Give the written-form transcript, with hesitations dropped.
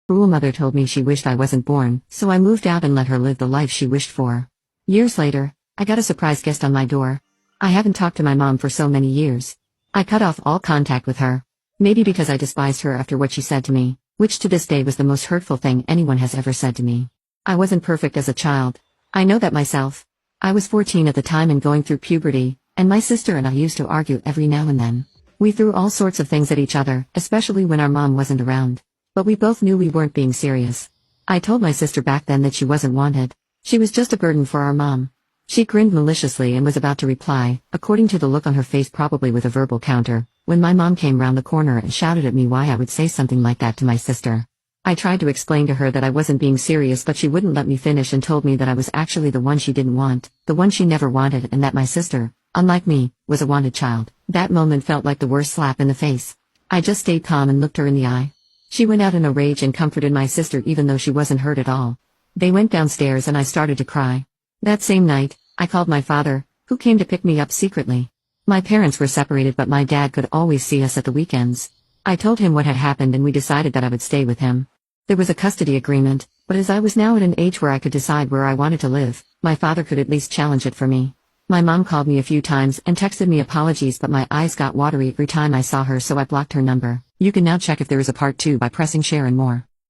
Cruel mother told me she wished I wasn't born, so I moved out and let her live the life she wished for. Years later, I got a surprise guest on my door. I haven't talked to my mom for so many years. I cut off all contact with her. Maybe because I despised her after what she said to me, which to this day was the most hurtful thing anyone has ever said to me. I wasn't perfect as a child. I know that myself. I was 14 at the time and going through puberty, and my sister and I used to argue every now and then. We threw all sorts of things at each other, especially when our mom wasn't around. But we both knew we weren't being serious. I told my sister back then that she wasn't wanted. She was just a burden for our mom. She grinned maliciously and was about to reply, according to the look on her face, probably with a verbal counter, when my mom came round the corner and shouted at me why I would say something like that to my sister. I tried to explain to her that I wasn't being serious, but she wouldn't let me finish and told me that I was actually the one she didn't want, the one she never wanted, and that my sister, unlike me, was a wanted child. That moment felt like the worst slap in the face. I just stayed calm and looked her in the eye. She went out in a rage and comforted my sister even though she wasn't hurt at all. They went downstairs and I started to cry. That same night, I called my father, who came to pick me up secretly. My parents were separated, but my dad could always see us at the weekends. I told him what had happened and we decided that I would stay with him. There was a custody agreement, but as I was now at an age where I could decide where I wanted to live, my father could at least challenge it for me. My mom called me a few times and texted me apologies, but my eyes got watery every time I saw her, so I blocked her number. You can now check if there is a part 2 by pressing share and more.